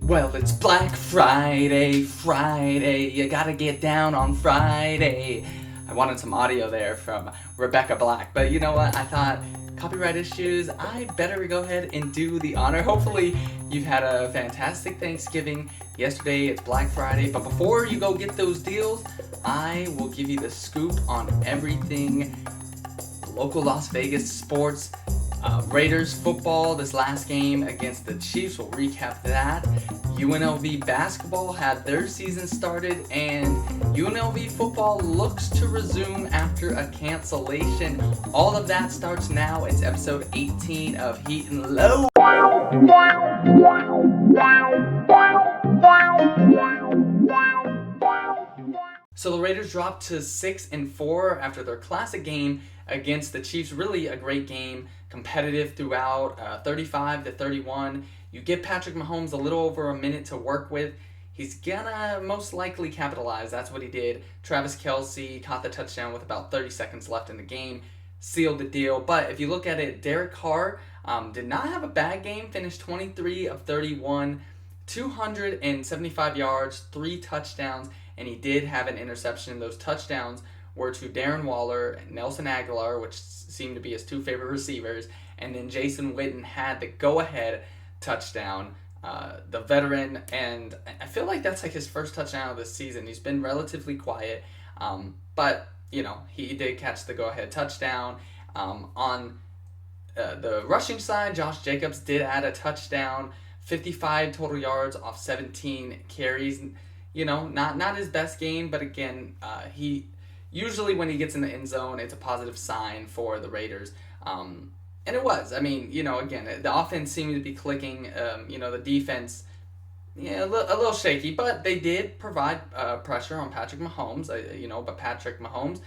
Well, it's Black Friday, you gotta get down on Friday. I wanted some audio there from Rebecca Black, but you know what? I thought, copyright issues, I better go ahead and do the honor. Hopefully, you've had a fantastic Thanksgiving. Yesterday, it's Black Friday, but before you go get those deals, I will give you the scoop on everything local Las Vegas sports. Raiders football, this last game against the Chiefs, we'll recap that. UNLV basketball had their season started, and UNLV football looks to resume after a cancellation. All of that starts now. It's episode 18 of Heat and Low. So the Raiders dropped to 6-4 after their classic game against the Chiefs. Really a great game, competitive throughout, 35-31. You give Patrick Mahomes a little over a minute to work with. He's gonna most likely capitalize. That's what he did. Travis Kelce caught the touchdown with about 30 seconds left in the game, sealed the deal. But if you look at it, Derek Carr did not have a bad game, finished 23 of 31, 275 yards, 3 touchdowns, and he did have an interception. Those touchdowns were to Darren Waller and Nelson Aguilar, which seemed to be his 2 favorite receivers, and then Jason Witten had the go-ahead touchdown, the veteran, and I feel like that's like his first touchdown of the season. He's been relatively quiet, but you know, he did catch the go-ahead touchdown. On the rushing side, Josh Jacobs did add a touchdown, 55 total yards off 17 carries. You know, not his best game, but again, he usually when he gets in the end zone, it's a positive sign for the Raiders. And it was. I mean, you know, again, the offense seemed to be clicking. You know, the defense, yeah, a little shaky, but they did provide pressure on Patrick Mahomes. You know, but Patrick Mahomes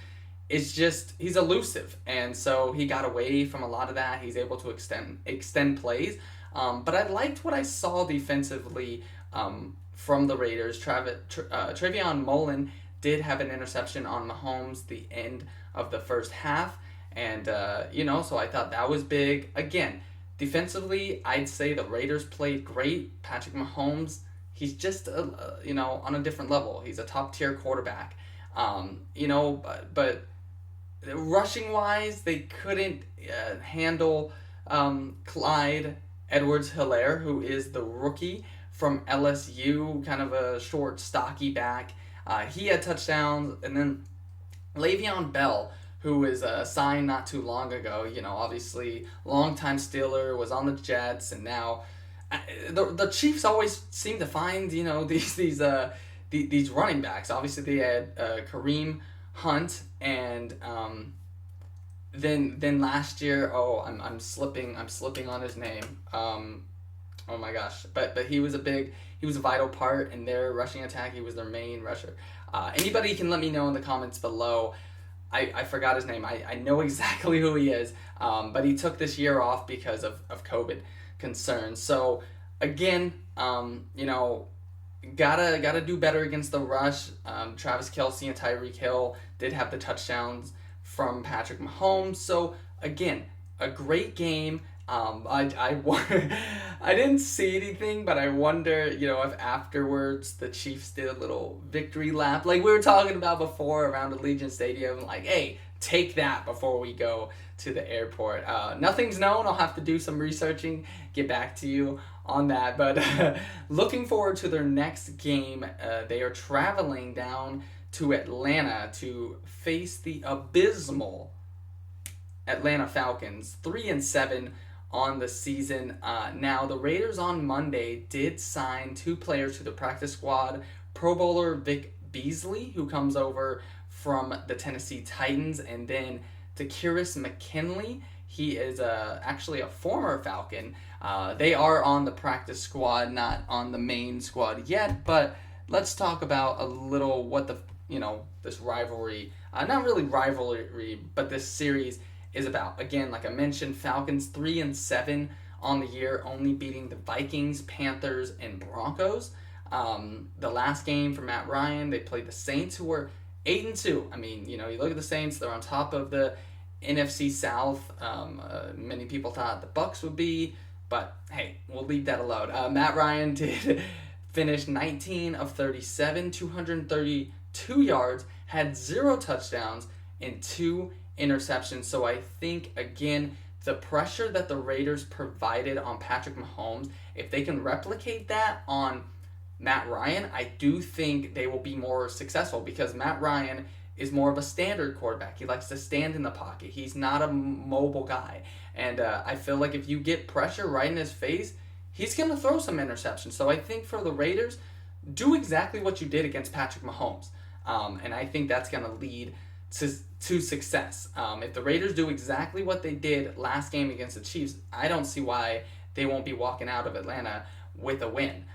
is just, he's elusive, and so he got away from a lot of that. He's able to extend plays. But I liked what I saw defensively from the Raiders. Travion Mullen did have an interception on Mahomes the end of the first half. And, you know, so I thought that was big. Again, defensively, I'd say the Raiders played great. Patrick Mahomes, he's just, you know, on a different level. He's a top-tier quarterback. You know, but rushing-wise, they couldn't handle Clyde Edwards-Helaire, who is the rookie from LSU, kind of a short, stocky back. He had touchdowns, and then Le'Veon Bell, who was signed not too long ago, you know, obviously longtime Steeler, was on the Jets, and now the Chiefs always seem to find, you know, these running backs. Obviously they had Kareem Hunt, and then last year, I'm slipping on his name. Oh my gosh! But he was a vital part in their rushing attack. He was their main rusher. Anybody can let me know in the comments below. I forgot his name. I know exactly who he is. But he took this year off because of COVID concerns. So again, you know, gotta do better against the rush. Travis Kelce and Tyreek Hill did have the touchdowns from Patrick Mahomes. So again, a great game. I didn't see anything, but I wonder, you know, if afterwards the Chiefs did a little victory lap, like we were talking about before around Allegiant Stadium, like, hey, take that before we go to the airport. Nothing's known. I'll have to do some researching, get back to you on that. But looking forward to their next game. They are traveling down to Atlanta to face the abysmal Atlanta Falcons, 3-7 on the season. Now, the Raiders on Monday did sign 2 players to the practice squad. Pro Bowler Vic Beasley, who comes over from the Tennessee Titans, and then Takirus McKinley. He is actually a former Falcon. They are on the practice squad, not on the main squad yet, but let's talk about a little what this rivalry, not really rivalry, but this series is about. Again, like I mentioned, Falcons 3-7 on the year, only beating the Vikings, Panthers, and Broncos. The last game for Matt Ryan, they played the Saints, who were 8-2. I mean, you know, you look at the Saints, they're on top of the NFC South. Many people thought the Bucs would be, but hey, we'll leave that alone. Matt Ryan did finished 19 of 37, 232 yards, had 0 touchdowns, and 2 interceptions. So I think, again, the pressure that the Raiders provided on Patrick Mahomes, if they can replicate that on Matt Ryan, I do think they will be more successful, because Matt Ryan is more of a standard quarterback. He likes to stand in the pocket. He's not a mobile guy. And I feel like if you get pressure right in his face, he's going to throw some interceptions. So I think for the Raiders, do exactly what you did against Patrick Mahomes. And I think that's going to lead to success. If the Raiders do exactly what they did last game against the Chiefs, I don't see why they won't be walking out of Atlanta with a win.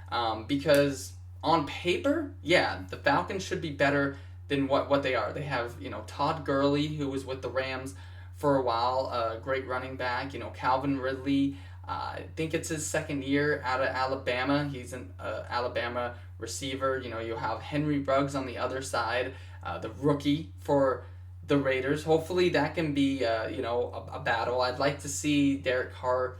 Because on paper, yeah, the Falcons should be better than what they are. They have, Todd Gurley, who was with the Rams for a while, a great running back. Calvin Ridley, I think it's his second year out of Alabama. He's an Alabama receiver. You have Henry Ruggs on the other side, the rookie for the Raiders. Hopefully that can be, a battle. I'd like to see Derek Carr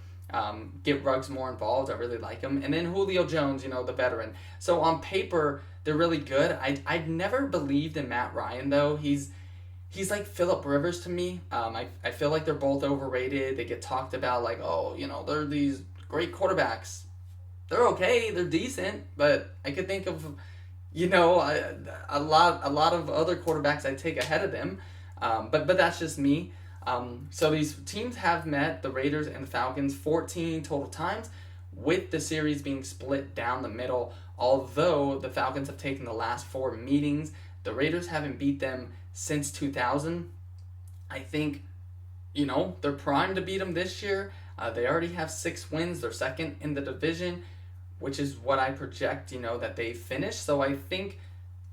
get Ruggs more involved. I really like him. And then Julio Jones, the veteran. So on paper, they're really good. I'd never believed in Matt Ryan, though. He's like Phillip Rivers to me. I feel like they're both overrated. They get talked about like, they're these great quarterbacks. They're okay. They're decent. But I could think of, a lot of other quarterbacks I'd take ahead of them. But that's just me. So these teams have met, the Raiders and the Falcons, 14 total times, with the series being split down the middle. Although the Falcons have taken the last 4 meetings, the Raiders haven't beat them since 2000. I think, they're primed to beat them this year. They already have 6 wins. They're second in the division, which is what I project, that they finish. So I think,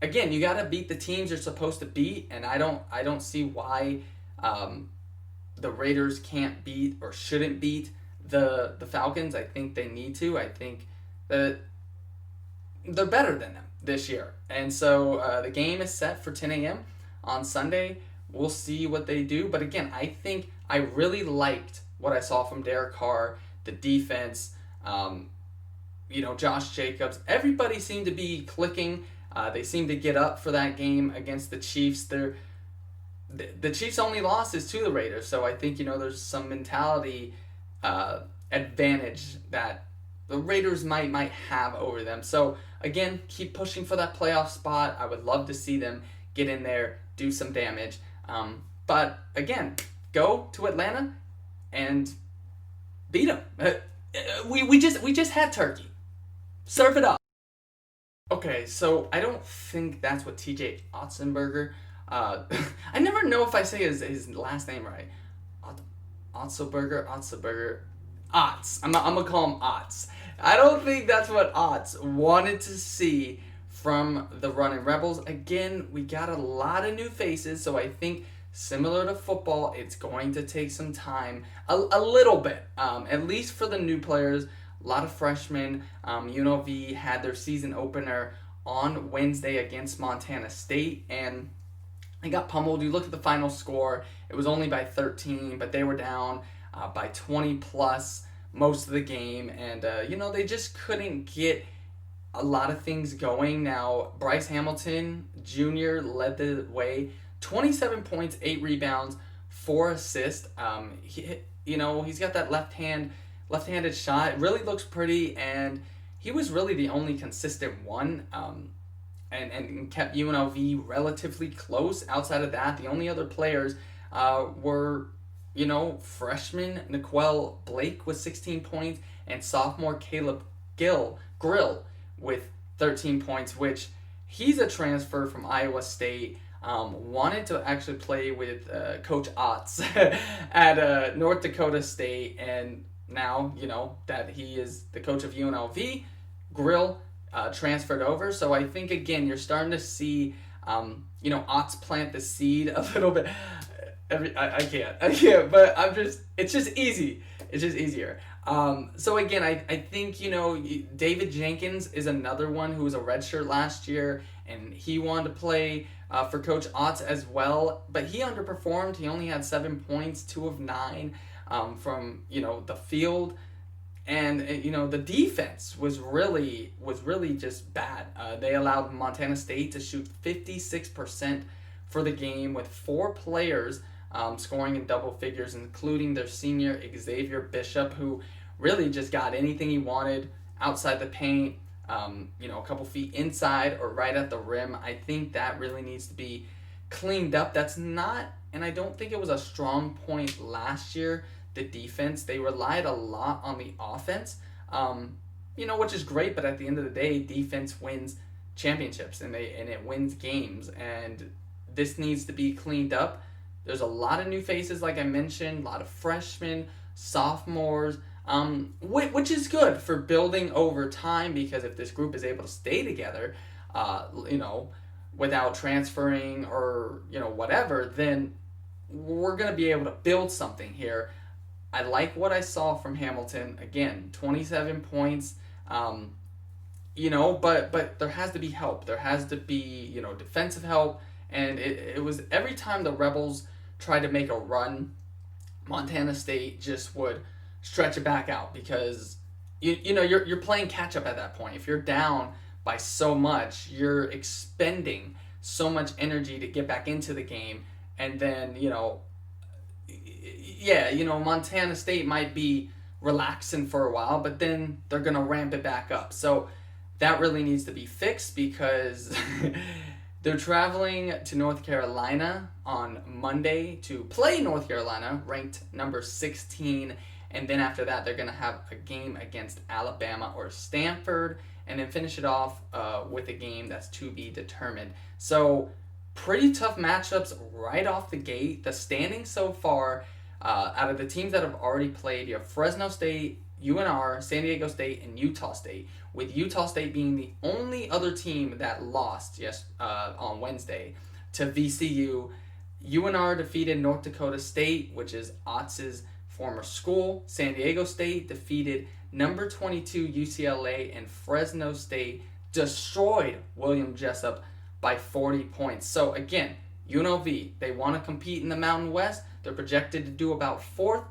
again, you got to beat the teams you're supposed to beat, and I don't see why the Raiders can't beat or shouldn't beat the Falcons. I think they need to. I think that they're better than them this year. And so the game is set for 10 a.m. on Sunday. We'll see what they do. But again, I think I really liked what I saw from Derek Carr, the defense, Josh Jacobs. Everybody seemed to be clicking. They seemed to get up for that game against the Chiefs. The Chiefs' only loss is to the Raiders. So I think, there's some mentality advantage that the Raiders might have over them. So again, keep pushing for that playoff spot. I would love to see them get in there, do some damage. But again, go to Atlanta and beat them. We just had turkey. Serve it up. Okay, so I don't think that's what TJ Otzenberger. I never know if I say his last name right. Otzelberger. Otz. I'm gonna call him Otz. I don't think that's what Otz wanted to see from the Runnin Rebels. Again, we got a lot of new faces, so I think similar to football, it's going to take some time, a little bit, at least for the new players. A lot of freshmen. UNLV had their season opener on Wednesday against Montana State, and they got pummeled. You look at the final score, it was only by 13, but they were down by 20 plus most of the game, and they just couldn't get a lot of things going. Now, Bryce Hamilton Jr. led the way, 27 points, 8 rebounds, 4 assists. He's got that left-handed shot. It really looks pretty, and he was really the only consistent one, and kept UNLV relatively close. Outside of that, the only other players were, freshman Niquel Blake with 16 points and sophomore Caleb Grill with 13 points, which he's a transfer from Iowa State. Wanted to actually play with Coach Otz at North Dakota State, and now, that he is the coach of UNLV, Grill transferred over. So I think, again, you're starting to see, Otz plant the seed a little bit. I can't, but it's just easy. It's just easier. So again, I think, David Jenkins is another one who was a redshirt last year, and he wanted to play for Coach Otz as well, but he underperformed. He only had 7 points, 2 of 9 from, the field. And the defense was really just bad. They allowed Montana State to shoot 56% for the game, with 4 players scoring in double figures, including their senior Xavier Bishop, who really just got anything he wanted outside the paint, a couple feet inside or right at the rim. I think that really needs to be cleaned up. That's not, and I don't think it was a strong point last year, the defense. They relied a lot on the offense, which is great, but at the end of the day, defense wins championships and it wins games, and this needs to be cleaned up. There's a lot of new faces, like I mentioned, a lot of freshmen, sophomores, which is good for building over time, because if this group is able to stay together, without transferring or, whatever, then we're going to be able to build something here. I like what I saw from Hamilton. Again, 27 points, but there has to be help. There has to be, defensive help. And it was every time the Rebels tried to make a run, Montana State just would stretch it back out, because you're playing catch up at that point. If you're down by so much, you're expending so much energy to get back into the game, and then Montana State might be relaxing for a while, but then they're gonna ramp it back up. So that really needs to be fixed, because they're traveling to North Carolina on Monday to play North Carolina, ranked number 16. And then after that, they're going to have a game against Alabama or Stanford, and then finish it off with a game that's to be determined. So pretty tough matchups right off the gate. The standings so far, out of the teams that have already played, you have Fresno State, UNR, San Diego State, and Utah State, with Utah State being the only other team that lost on Wednesday to VCU. UNR defeated North Dakota State, which is Otz's former school. San Diego State defeated number 22 UCLA, and Fresno State destroyed William Jessup by 40 points. So again, UNLV, they want to compete in the Mountain West. They're projected to do about 4th.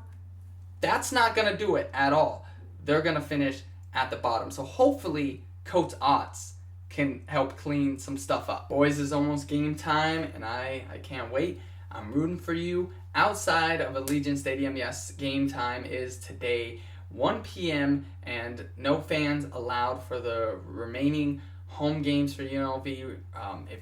That's not going to do it at all. They're going to finish at the bottom. So hopefully Coach Otz can help clean some stuff up. Boys, it's almost game time, and I can't wait. I'm rooting for you outside of Allegiant Stadium. Yes, game time is today, 1 p.m., and no fans allowed for the remaining home games for UNLV. If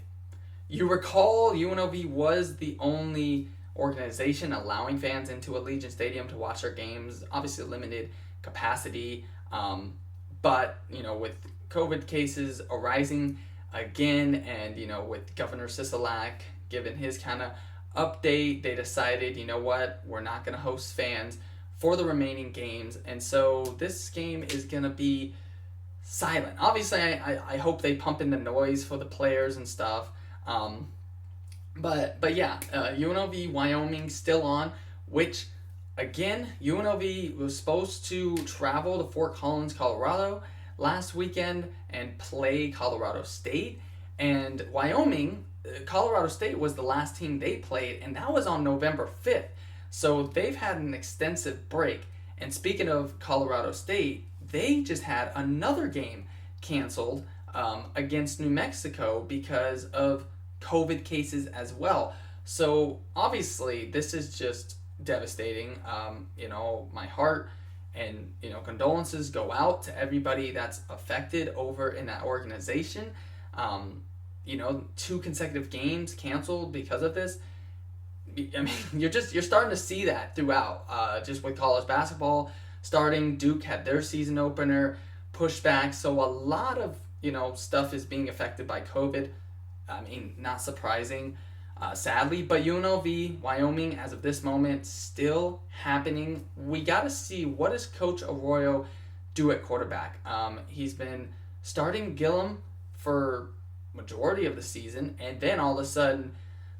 you recall, UNLV was the only organization allowing fans into Allegiant Stadium to watch their games. Obviously limited capacity, but with COVID cases arising again, and with Governor Sisolak giving his kind of update, they decided, we're not going to host fans for the remaining games, and so this game is going to be silent. Obviously, I hope they pump in the noise for the players and stuff. But yeah, UNLV Wyoming still on, which again, UNLV was supposed to travel to Fort Collins, Colorado last weekend and play Colorado State, and Wyoming, Colorado State was the last team they played, and that was on November 5th. So they've had an extensive break. And speaking of Colorado State, they just had another game canceled against New Mexico because of COVID cases as well. So obviously this is just devastating. My heart and condolences go out to everybody that's affected over in that organization. 2 consecutive games canceled because of this. I mean, you're starting to see that throughout. Just with college basketball starting, Duke had their season opener pushed back, so a lot of stuff is being affected by COVID. I mean, not surprising, sadly. But UNLV Wyoming, as of this moment, still happening. We got to see, what does Coach Arroyo do at quarterback? He's been starting Gillum for majority of the season, and then all of a sudden,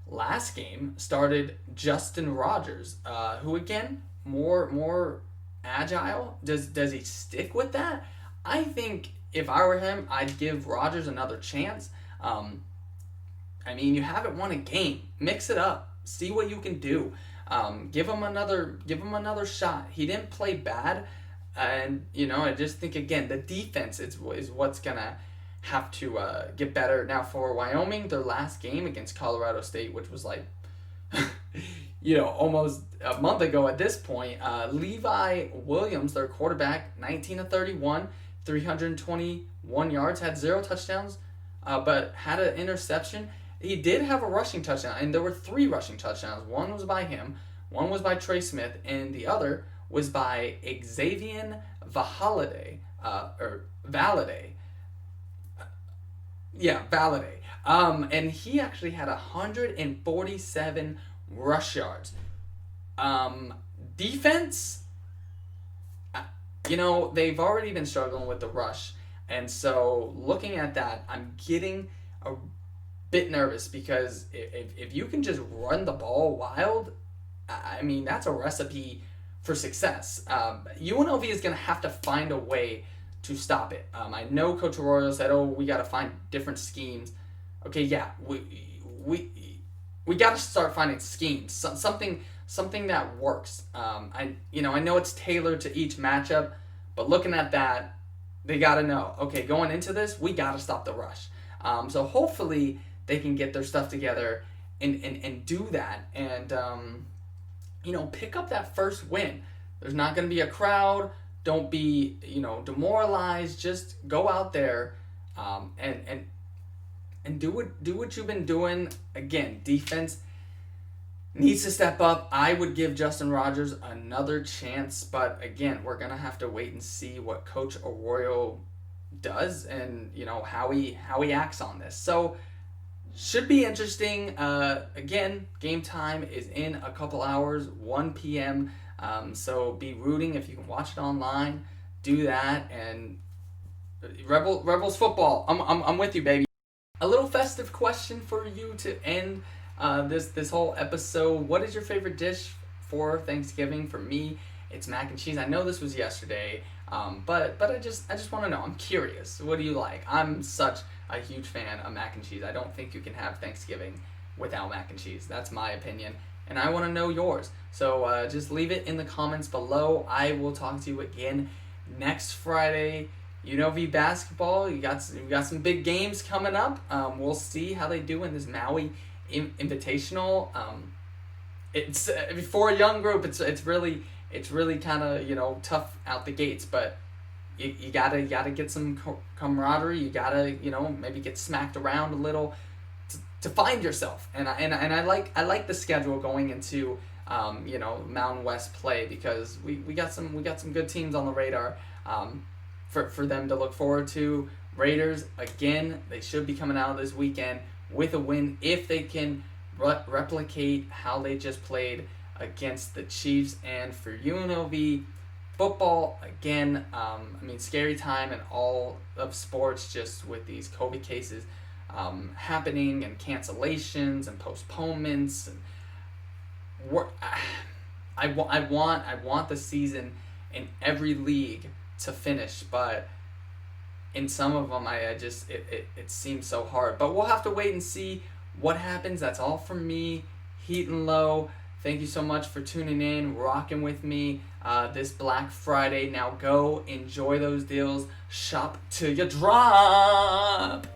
last game started Justin Rogers, who again more agile. Does he stick with that? I think if I were him, I'd give Rogers another chance. You haven't won a game. Mix it up. See what you can do. Give him another shot. He didn't play bad And, I just think, again, the defense is what's going to have to get better. Now, for Wyoming, their last game against Colorado State, which was like, almost a month ago at this point, Levi Williams, their quarterback, 19 of 31, 321 yards, had 0 touchdowns, but had an interception. He did have a rushing touchdown, and there were 3 rushing touchdowns. One was by him, one was by Trey Smith, and the other was by Xavier Valade. Yeah, Valade. And he actually had 147 rush yards. Defense, they've already been struggling with the rush. And so looking at that, I'm getting a bit nervous because if you can just run the ball wild, I mean, that's a recipe for success. UNLV is going to have to find a way to stop it. I know Coach Arroyo said, we got to find different schemes. Okay, yeah, we got to start finding schemes, something that works. I know it's tailored to each matchup, but looking at that, they got to know, okay, going into this, we got to stop the rush. So hopefully they can get their stuff together and do that and, pick up that first win. There's not going to be a crowd. Don't be, demoralized. Just go out there and do what you've been doing. Again, defense needs to step up. I would give Justin Rogers another chance, but again, we're going to have to wait and see what Coach Arroyo does and, how he acts on this. So, should be interesting. Again, game time is in a couple hours, 1 p.m. So be rooting if you can watch it online. Do that, and Rebels football. I'm with you, baby. A little festive question for you to end this whole episode. What is your favorite dish for Thanksgiving? For me, it's mac and cheese. I know this was yesterday, but I just want to know. I'm curious. What do you like? I'm such a huge fan of mac and cheese. I don't think you can have Thanksgiving without mac and cheese. That's my opinion, and I want to know yours. So just leave it in the comments below. I will talk to you again next Friday. UNLV basketball. We got some big games coming up. We'll see how they do in this Maui Invitational. It's for a young group. It's really kind of tough out the gates, but you gotta get some camaraderie. You gotta maybe get smacked around a little to find yourself. And I like the schedule going into Mountain West play because we got some good teams on the radar for them to look forward to. Raiders, again, they should be coming out of this weekend with a win if they can replicate how they just played against the Chiefs. And for UNLV football, again, scary time in all of sports, just with these COVID cases happening and cancellations and postponements. And I want the season in every league to finish, but in some of them, it seems so hard. But we'll have to wait and see what happens. That's all from me, Heat and Low. Thank you so much for tuning in, rocking with me this Black Friday. Now go enjoy those deals. Shop till you drop.